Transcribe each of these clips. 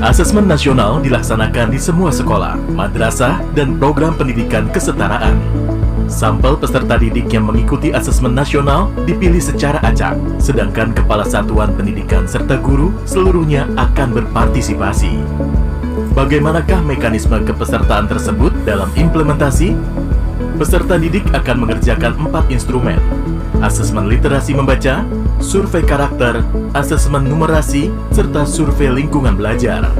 Asesmen nasional dilaksanakan di semua sekolah, madrasah, dan program pendidikan kesetaraan. Sampel peserta didik yang mengikuti asesmen nasional dipilih secara acak, sedangkan kepala satuan pendidikan serta guru seluruhnya akan berpartisipasi. Bagaimanakah mekanisme kepesertaan tersebut dalam implementasi? Peserta didik akan mengerjakan 4 instrumen: asesmen literasi membaca, survei karakter, asesmen numerasi, serta survei lingkungan belajar.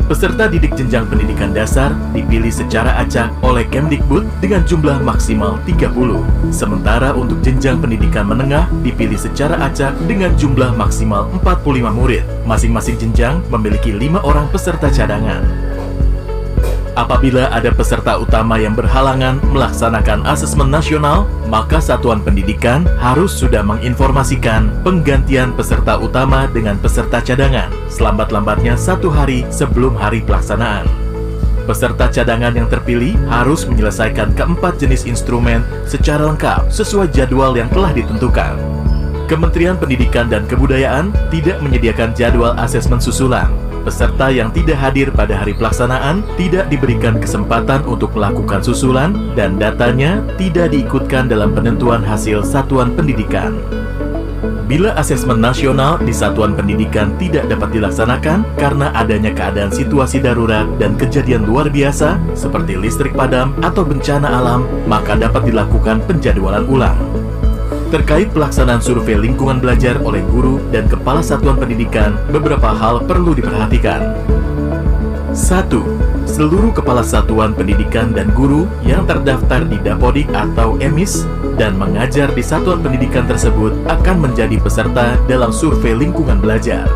Peserta didik jenjang pendidikan dasar dipilih secara acak oleh Kemdikbud dengan jumlah maksimal 30. Sementara untuk jenjang pendidikan menengah dipilih secara acak dengan jumlah maksimal 45 murid. Masing-masing jenjang memiliki 5 orang peserta cadangan. Apabila ada peserta utama yang berhalangan melaksanakan asesmen nasional, maka satuan pendidikan harus sudah menginformasikan penggantian peserta utama dengan peserta cadangan selambat-lambatnya 1 hari sebelum hari pelaksanaan. Peserta cadangan yang terpilih harus menyelesaikan keempat jenis instrumen secara lengkap sesuai jadwal yang telah ditentukan. Kementerian Pendidikan dan Kebudayaan tidak menyediakan jadwal asesmen susulan. Peserta yang tidak hadir pada hari pelaksanaan tidak diberikan kesempatan untuk melakukan susulan dan datanya tidak diikutkan dalam penentuan hasil satuan pendidikan. Bila asesmen nasional di satuan pendidikan tidak dapat dilaksanakan karena adanya keadaan situasi darurat dan kejadian luar biasa seperti listrik padam atau bencana alam, maka dapat dilakukan penjadwalan ulang. Terkait pelaksanaan survei lingkungan belajar oleh guru dan kepala satuan pendidikan, beberapa hal perlu diperhatikan. 1. Seluruh kepala satuan pendidikan dan guru yang terdaftar di Dapodik atau EMIS dan mengajar di satuan pendidikan tersebut akan menjadi peserta dalam survei lingkungan belajar.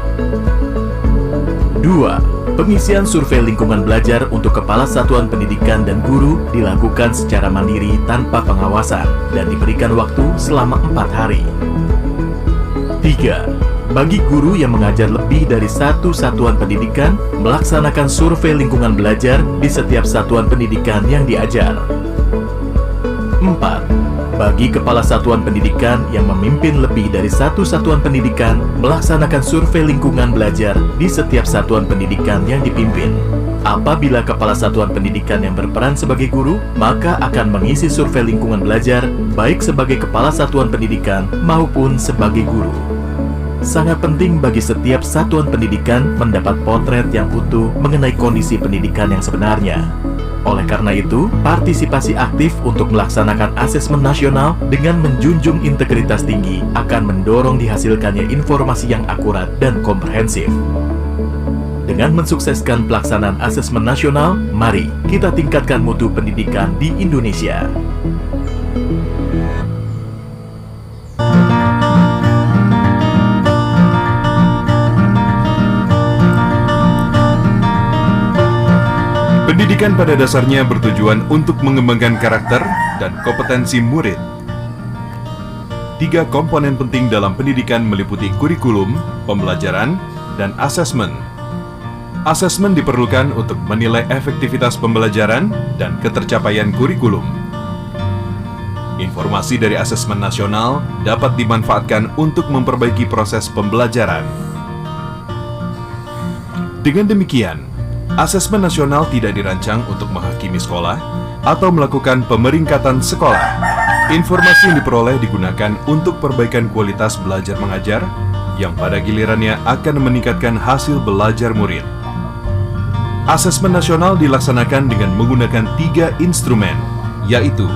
2. Pengisian survei lingkungan belajar untuk kepala satuan pendidikan dan guru dilakukan secara mandiri tanpa pengawasan dan diberikan waktu selama 4 hari. 3. Bagi guru yang mengajar lebih dari 1 satuan pendidikan, melaksanakan survei lingkungan belajar di setiap satuan pendidikan yang diajar. 4. Bagi kepala satuan pendidikan yang memimpin lebih dari 1 satuan pendidikan, melaksanakan survei lingkungan belajar di setiap satuan pendidikan yang dipimpin. Apabila kepala satuan pendidikan yang berperan sebagai guru, maka akan mengisi survei lingkungan belajar baik sebagai kepala satuan pendidikan maupun sebagai guru. Sangat penting bagi setiap satuan pendidikan mendapat potret yang utuh mengenai kondisi pendidikan yang sebenarnya. Oleh karena itu, partisipasi aktif untuk melaksanakan asesmen nasional dengan menjunjung integritas tinggi akan mendorong dihasilkannya informasi yang akurat dan komprehensif. Dengan mensukseskan pelaksanaan asesmen nasional, mari kita tingkatkan mutu pendidikan di Indonesia. Pendidikan pada dasarnya bertujuan untuk mengembangkan karakter dan kompetensi murid. 3 komponen penting dalam pendidikan meliputi kurikulum, pembelajaran, dan asesmen. Asesmen diperlukan untuk menilai efektivitas pembelajaran dan ketercapaian kurikulum. Informasi dari asesmen nasional dapat dimanfaatkan untuk memperbaiki proses pembelajaran. Dengan demikian, asesmen nasional tidak dirancang untuk menghakimi sekolah atau melakukan pemeringkatan sekolah. Informasi yang diperoleh digunakan untuk perbaikan kualitas belajar mengajar yang pada gilirannya akan meningkatkan hasil belajar murid. Asesmen nasional dilaksanakan dengan menggunakan 3 instrumen, yaitu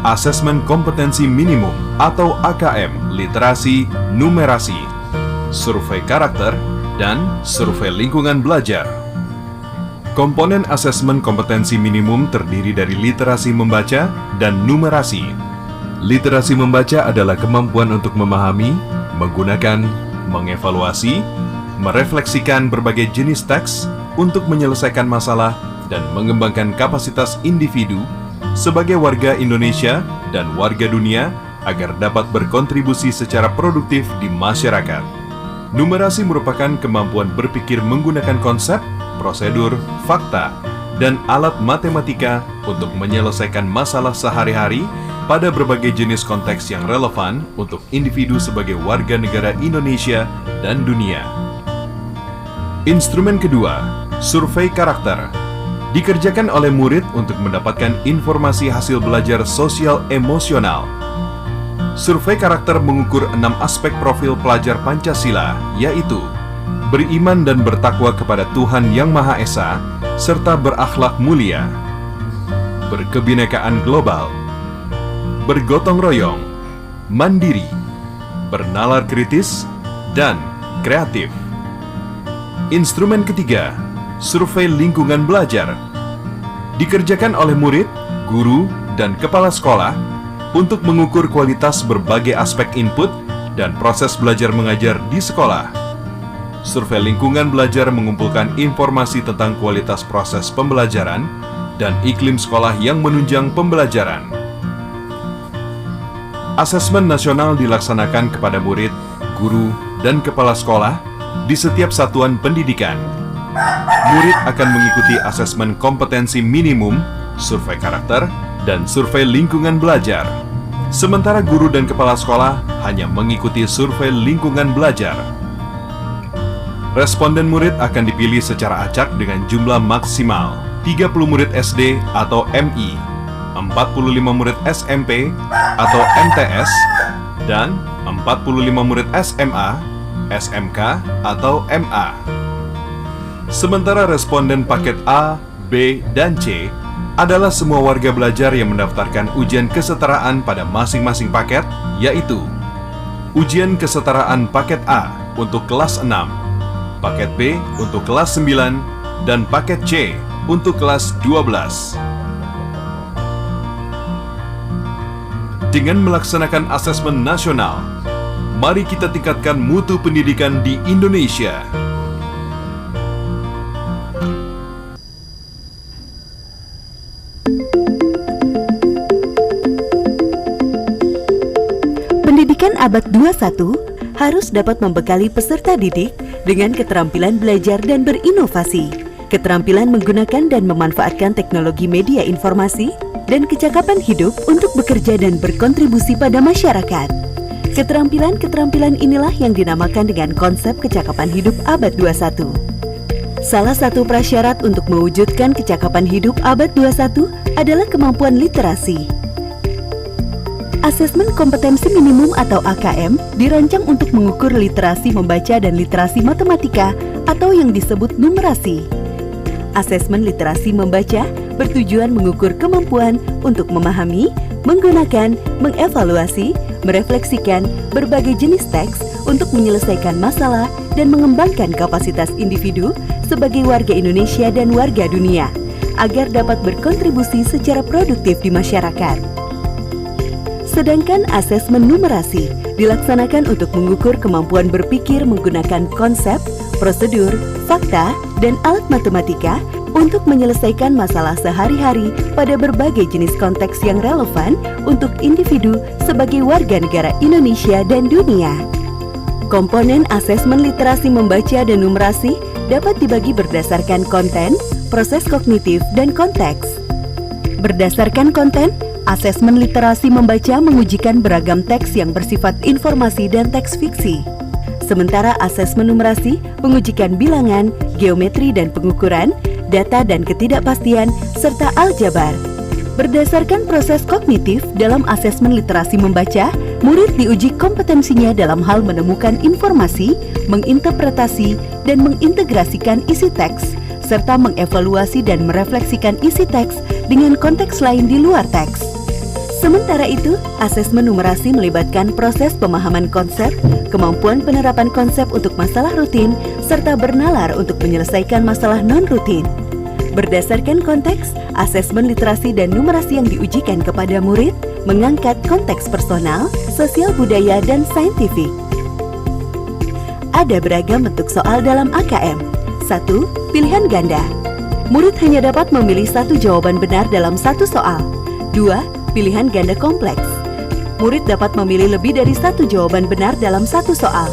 Asesmen Kompetensi Minimum atau AKM, Literasi, Numerasi, Survei Karakter, dan Survei Lingkungan Belajar. Komponen asesmen kompetensi minimum terdiri dari literasi membaca dan numerasi. Literasi membaca adalah kemampuan untuk memahami, menggunakan, mengevaluasi, merefleksikan berbagai jenis teks untuk menyelesaikan masalah dan mengembangkan kapasitas individu sebagai warga Indonesia dan warga dunia agar dapat berkontribusi secara produktif di masyarakat. Numerasi merupakan kemampuan berpikir menggunakan konsep, prosedur, fakta, dan alat matematika untuk menyelesaikan masalah sehari-hari pada berbagai jenis konteks yang relevan untuk individu sebagai warga negara Indonesia dan dunia. Instrumen kedua, survei karakter. Dikerjakan oleh murid untuk mendapatkan informasi hasil belajar sosial emosional. Survei karakter mengukur 6 aspek profil pelajar Pancasila, yaitu beriman dan bertakwa kepada Tuhan Yang Maha Esa, serta berakhlak mulia, berkebinekaan global, bergotong royong, mandiri, bernalar kritis, dan kreatif. Instrumen ketiga, survei lingkungan belajar. Dikerjakan oleh murid, guru, dan kepala sekolah untuk mengukur kualitas berbagai aspek input dan proses belajar mengajar di sekolah. Survei lingkungan belajar mengumpulkan informasi tentang kualitas proses pembelajaran dan iklim sekolah yang menunjang pembelajaran. Asesmen nasional dilaksanakan kepada murid, guru, dan kepala sekolah di setiap satuan pendidikan. Murid akan mengikuti asesmen kompetensi minimum, survei karakter, dan survei lingkungan belajar. Sementara guru dan kepala sekolah hanya mengikuti survei lingkungan belajar. Responden murid akan dipilih secara acak dengan jumlah maksimal 30 murid SD atau MI, 45 murid SMP atau MTS, dan 45 murid SMA, SMK, atau MA. Sementara responden paket A, B, dan C adalah semua warga belajar yang mendaftarkan ujian kesetaraan pada masing-masing paket, yaitu ujian kesetaraan paket A untuk kelas 6, paket B untuk kelas 9, dan paket C untuk kelas 12. Dengan melaksanakan asesmen nasional, mari kita tingkatkan mutu pendidikan di Indonesia. Pendidikan abad 21 harus dapat membekali peserta didik dengan keterampilan belajar dan berinovasi, keterampilan menggunakan dan memanfaatkan teknologi media informasi, dan kecakapan hidup untuk bekerja dan berkontribusi pada masyarakat. Keterampilan-keterampilan inilah yang dinamakan dengan konsep kecakapan hidup abad 21. Salah satu prasyarat untuk mewujudkan kecakapan hidup abad 21 adalah kemampuan literasi. Asesmen kompetensi minimum atau AKM dirancang untuk mengukur literasi membaca dan literasi matematika atau yang disebut numerasi. Asesmen literasi membaca bertujuan mengukur kemampuan untuk memahami, menggunakan, mengevaluasi, merefleksikan berbagai jenis teks untuk menyelesaikan masalah dan mengembangkan kapasitas individu sebagai warga Indonesia dan warga dunia agar dapat berkontribusi secara produktif di masyarakat. Sedangkan asesmen numerasi dilaksanakan untuk mengukur kemampuan berpikir menggunakan konsep, prosedur, fakta, dan alat matematika untuk menyelesaikan masalah sehari-hari pada berbagai jenis konteks yang relevan untuk individu sebagai warga negara Indonesia dan dunia. Komponen asesmen literasi membaca dan numerasi dapat dibagi berdasarkan konten, proses kognitif, dan konteks. Berdasarkan konten, asesmen literasi membaca mengujikan beragam teks yang bersifat informasi dan teks fiksi. Sementara asesmen numerasi mengujikan bilangan, geometri dan pengukuran, data dan ketidakpastian, serta aljabar. Berdasarkan proses kognitif dalam asesmen literasi membaca, murid diuji kompetensinya dalam hal menemukan informasi, menginterpretasi, dan mengintegrasikan isi teks, serta mengevaluasi dan merefleksikan isi teks dengan konteks lain di luar teks. Sementara itu, asesmen numerasi melibatkan proses pemahaman konsep, kemampuan penerapan konsep untuk masalah rutin, serta bernalar untuk menyelesaikan masalah non-rutin. Berdasarkan konteks, asesmen literasi dan numerasi yang diujikan kepada murid mengangkat konteks personal, sosial budaya, dan saintifik. Ada beragam bentuk soal dalam AKM. 1. Pilihan ganda. Murid hanya dapat memilih satu jawaban benar dalam satu soal. 2. Pilihan ganda kompleks. Murid dapat memilih lebih dari satu jawaban benar dalam satu soal.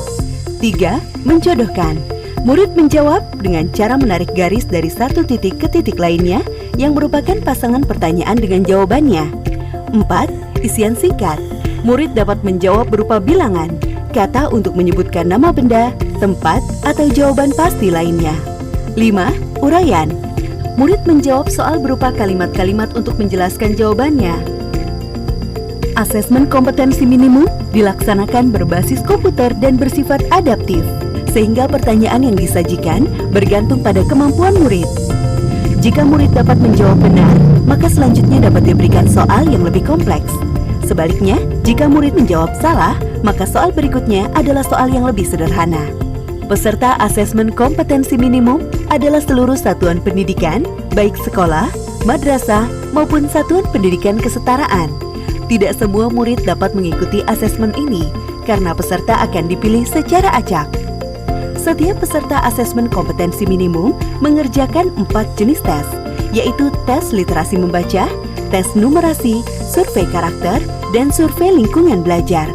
3. Menjodohkan. Murid menjawab dengan cara menarik garis dari satu titik ke titik lainnya yang merupakan pasangan pertanyaan dengan jawabannya. 4. Isian singkat. Murid dapat menjawab berupa bilangan, kata untuk menyebutkan nama benda, tempat, atau jawaban pasti lainnya. 5. Uraian. Murid menjawab soal berupa kalimat-kalimat untuk menjelaskan jawabannya. Asesmen kompetensi minimum dilaksanakan berbasis komputer dan bersifat adaptif, sehingga pertanyaan yang disajikan bergantung pada kemampuan murid. Jika murid dapat menjawab benar, maka selanjutnya dapat diberikan soal yang lebih kompleks. Sebaliknya, jika murid menjawab salah, maka soal berikutnya adalah soal yang lebih sederhana. Peserta asesmen kompetensi minimum adalah seluruh satuan pendidikan, baik sekolah, madrasah, maupun satuan pendidikan kesetaraan. Tidak semua murid dapat mengikuti asesmen ini, karena peserta akan dipilih secara acak. Setiap peserta asesmen kompetensi minimum mengerjakan 4 jenis tes, yaitu tes literasi membaca, tes numerasi, survei karakter, dan survei lingkungan belajar.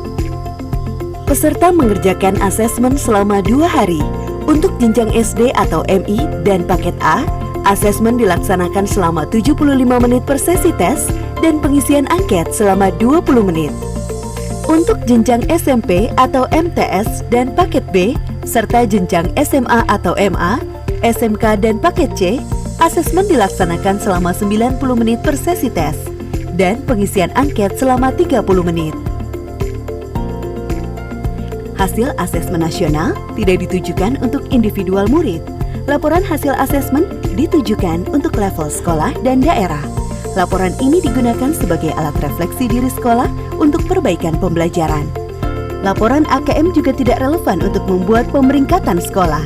Peserta mengerjakan asesmen selama 2 hari. Untuk jenjang SD atau MI dan paket A, asesmen dilaksanakan selama 75 menit per sesi tes dan pengisian angket selama 20 menit. Untuk jenjang SMP atau MTS dan paket B, serta jenjang SMA atau MA, SMK dan paket C, asesmen dilaksanakan selama 90 menit per sesi tes dan pengisian angket selama 30 menit. Hasil asesmen nasional tidak ditujukan untuk individual murid. Laporan hasil asesmen ditujukan untuk level sekolah dan daerah. Laporan ini digunakan sebagai alat refleksi diri sekolah untuk perbaikan pembelajaran. Laporan AKM juga tidak relevan untuk membuat pemeringkatan sekolah.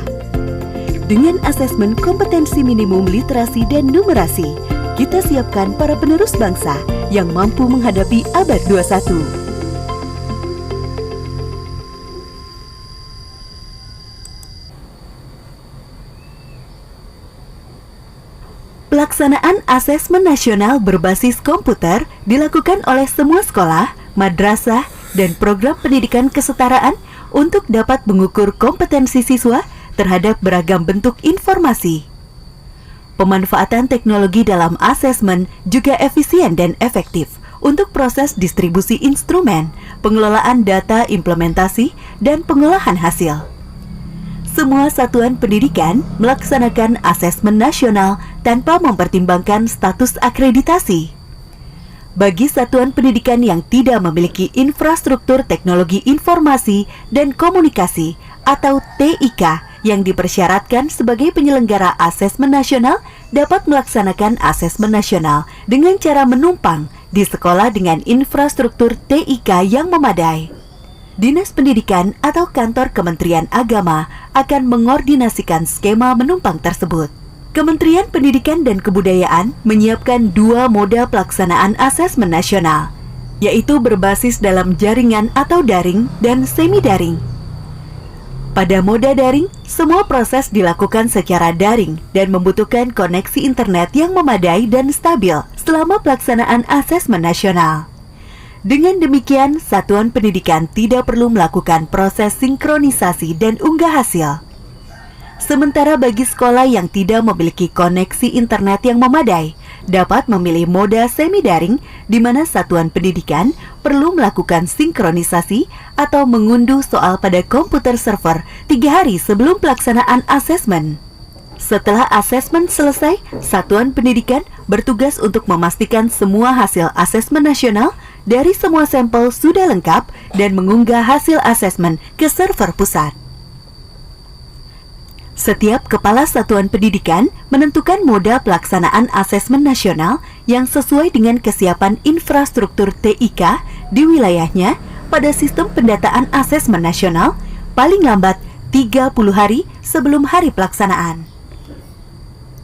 Dengan asesmen kompetensi minimum literasi dan numerasi, kita siapkan para penerus bangsa yang mampu menghadapi abad 21. Pelaksanaan asesmen nasional berbasis komputer dilakukan oleh semua sekolah, madrasah, dan program pendidikan kesetaraan untuk dapat mengukur kompetensi siswa terhadap beragam bentuk informasi. Pemanfaatan teknologi dalam asesmen juga efisien dan efektif untuk proses distribusi instrumen, pengelolaan data implementasi, dan pengolahan hasil. Semua satuan pendidikan melaksanakan asesmen nasional tanpa mempertimbangkan status akreditasi. Bagi satuan pendidikan yang tidak memiliki infrastruktur teknologi informasi dan komunikasi atau TIK yang dipersyaratkan sebagai penyelenggara asesmen nasional dapat melaksanakan asesmen nasional dengan cara menumpang di sekolah dengan infrastruktur TIK yang memadai. Dinas Pendidikan atau kantor Kementerian Agama akan mengordinasikan skema menumpang tersebut. Kementerian Pendidikan dan Kebudayaan menyiapkan 2 moda pelaksanaan asesmen nasional, yaitu berbasis dalam jaringan atau daring dan semi-daring. Pada moda daring, semua proses dilakukan secara daring dan membutuhkan koneksi internet yang memadai dan stabil selama pelaksanaan asesmen nasional. Dengan demikian, satuan pendidikan tidak perlu melakukan proses sinkronisasi dan unggah hasil. Sementara bagi sekolah yang tidak memiliki koneksi internet yang memadai, dapat memilih moda semi-daring di mana satuan pendidikan perlu melakukan sinkronisasi atau mengunduh soal pada komputer server 3 hari sebelum pelaksanaan asesmen. Setelah asesmen selesai, satuan pendidikan bertugas untuk memastikan semua hasil asesmen nasional dari semua sampel sudah lengkap dan mengunggah hasil asesmen ke server pusat. Setiap kepala satuan pendidikan menentukan moda pelaksanaan asesmen nasional yang sesuai dengan kesiapan infrastruktur TIK di wilayahnya pada sistem pendataan asesmen nasional paling lambat 30 hari sebelum hari pelaksanaan.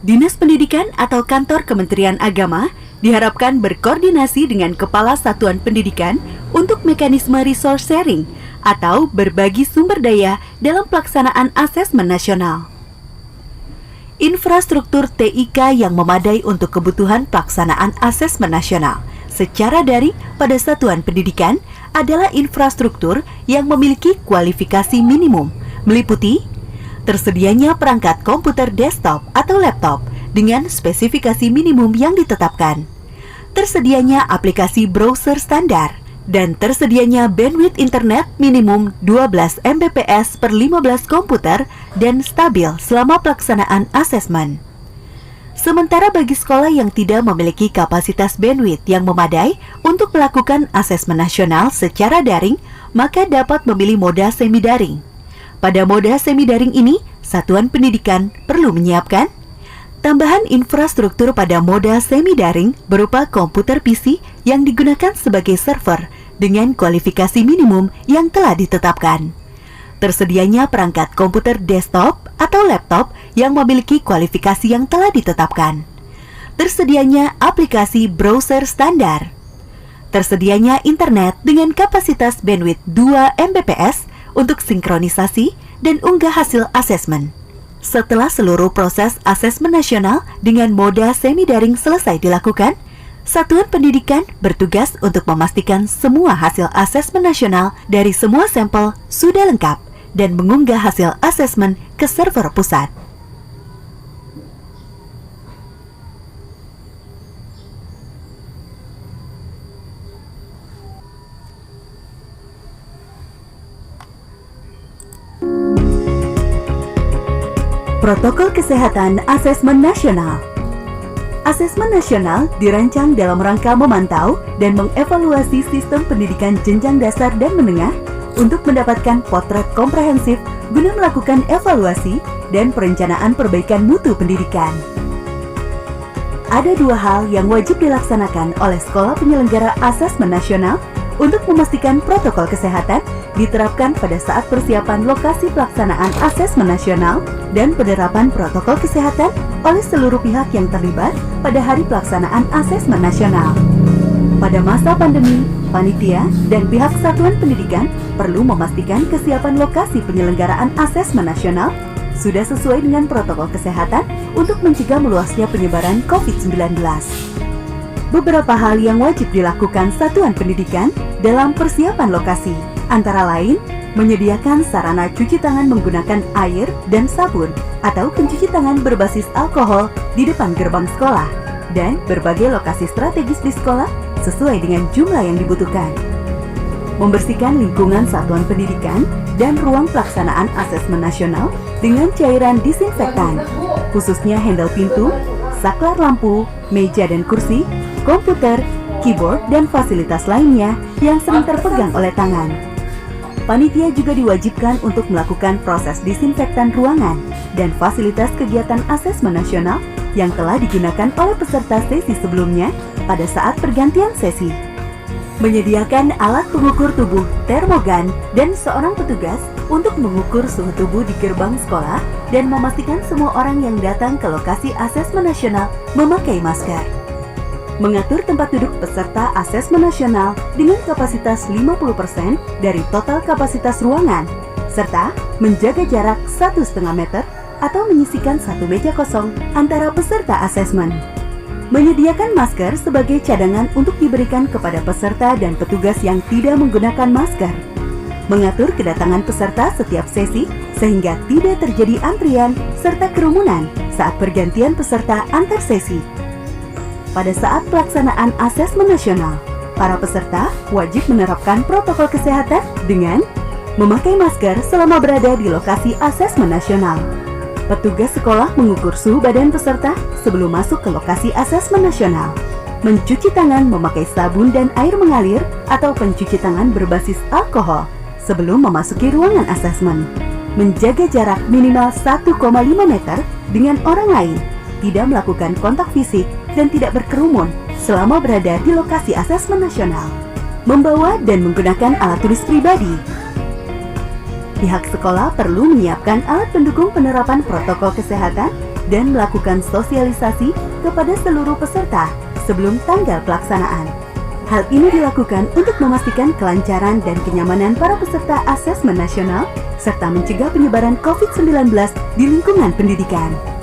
Dinas Pendidikan atau kantor Kementerian Agama diharapkan berkoordinasi dengan kepala satuan pendidikan untuk mekanisme resource sharing atau berbagi sumber daya dalam pelaksanaan asesmen nasional. Infrastruktur TIK yang memadai untuk kebutuhan pelaksanaan asesmen nasional secara daring pada satuan pendidikan adalah infrastruktur yang memiliki kualifikasi minimum, meliputi tersedianya perangkat komputer desktop atau laptop dengan spesifikasi minimum yang ditetapkan, tersedianya aplikasi browser standar, dan tersedianya bandwidth internet minimum 12 Mbps per 15 komputer dan stabil selama pelaksanaan asesmen. Sementara bagi sekolah yang tidak memiliki kapasitas bandwidth yang memadai untuk melakukan asesmen nasional secara daring, maka dapat memilih moda semi-daring. Pada moda semi-daring ini, satuan pendidikan perlu menyiapkan tambahan infrastruktur pada moda semi-daring berupa komputer PC yang digunakan sebagai server dengan kualifikasi minimum yang telah ditetapkan. Tersedianya perangkat komputer desktop atau laptop yang memiliki kualifikasi yang telah ditetapkan. Tersedianya aplikasi browser standar. Tersedianya internet dengan kapasitas bandwidth 2 Mbps untuk sinkronisasi dan unggah hasil asesmen. Setelah seluruh proses asesmen nasional dengan moda semi-daring selesai dilakukan, satuan pendidikan bertugas untuk memastikan semua hasil asesmen nasional dari semua sampel sudah lengkap dan mengunggah hasil asesmen ke server pusat. Protokol Kesehatan Asesmen Nasional. Asesmen nasional dirancang dalam rangka memantau dan mengevaluasi sistem pendidikan jenjang dasar dan menengah untuk mendapatkan potret komprehensif guna melakukan evaluasi dan perencanaan perbaikan mutu pendidikan. Ada dua hal yang wajib dilaksanakan oleh sekolah penyelenggara asesmen nasional untuk memastikan protokol kesehatan diterapkan pada saat persiapan lokasi pelaksanaan asesmen nasional dan penerapan protokol kesehatan oleh seluruh pihak yang terlibat pada hari pelaksanaan asesmen nasional. Pada masa pandemi, panitia dan pihak satuan pendidikan perlu memastikan kesiapan lokasi penyelenggaraan asesmen nasional sudah sesuai dengan protokol kesehatan untuk mencegah meluasnya penyebaran COVID-19. Beberapa hal yang wajib dilakukan satuan pendidikan dalam persiapan lokasi, antara lain menyediakan sarana cuci tangan menggunakan air dan sabun atau pencuci tangan berbasis alkohol di depan gerbang sekolah dan berbagai lokasi strategis di sekolah sesuai dengan jumlah yang dibutuhkan. Membersihkan lingkungan satuan pendidikan dan ruang pelaksanaan asesmen nasional dengan cairan disinfektan, khususnya handle pintu, saklar lampu, meja dan kursi, komputer, keyboard, dan fasilitas lainnya yang sering terpegang oleh tangan. Panitia juga diwajibkan untuk melakukan proses disinfektan ruangan dan fasilitas kegiatan asesmen nasional yang telah digunakan oleh peserta sesi sebelumnya pada saat pergantian sesi. Menyediakan alat pengukur tubuh termogan dan seorang petugas untuk mengukur suhu tubuh di gerbang sekolah dan memastikan semua orang yang datang ke lokasi asesmen nasional memakai masker. Mengatur tempat duduk peserta asesmen nasional dengan kapasitas 50% dari total kapasitas ruangan, serta menjaga jarak 1,5 meter atau menyisikan satu meja kosong antara peserta asesmen. Menyediakan masker sebagai cadangan untuk diberikan kepada peserta dan petugas yang tidak menggunakan masker. Mengatur kedatangan peserta setiap sesi sehingga tidak terjadi antrian serta kerumunan saat pergantian peserta antar sesi. Pada saat pelaksanaan asesmen nasional, para peserta wajib menerapkan protokol kesehatan dengan memakai masker selama berada di lokasi asesmen nasional. Petugas sekolah mengukur suhu badan peserta sebelum masuk ke lokasi asesmen nasional. Mencuci tangan memakai sabun dan air mengalir atau pencuci tangan berbasis alkohol sebelum memasuki ruangan asesmen. Menjaga jarak minimal 1,5 meter dengan orang lain, tidak melakukan kontak fisik, dan tidak berkerumun selama berada di lokasi asesmen nasional. Membawa dan menggunakan alat tulis pribadi. Pihak sekolah perlu menyiapkan alat pendukung penerapan protokol kesehatan dan melakukan sosialisasi kepada seluruh peserta sebelum tanggal pelaksanaan. Hal ini dilakukan untuk memastikan kelancaran dan kenyamanan para peserta asesmen nasional serta mencegah penyebaran COVID-19 di lingkungan pendidikan.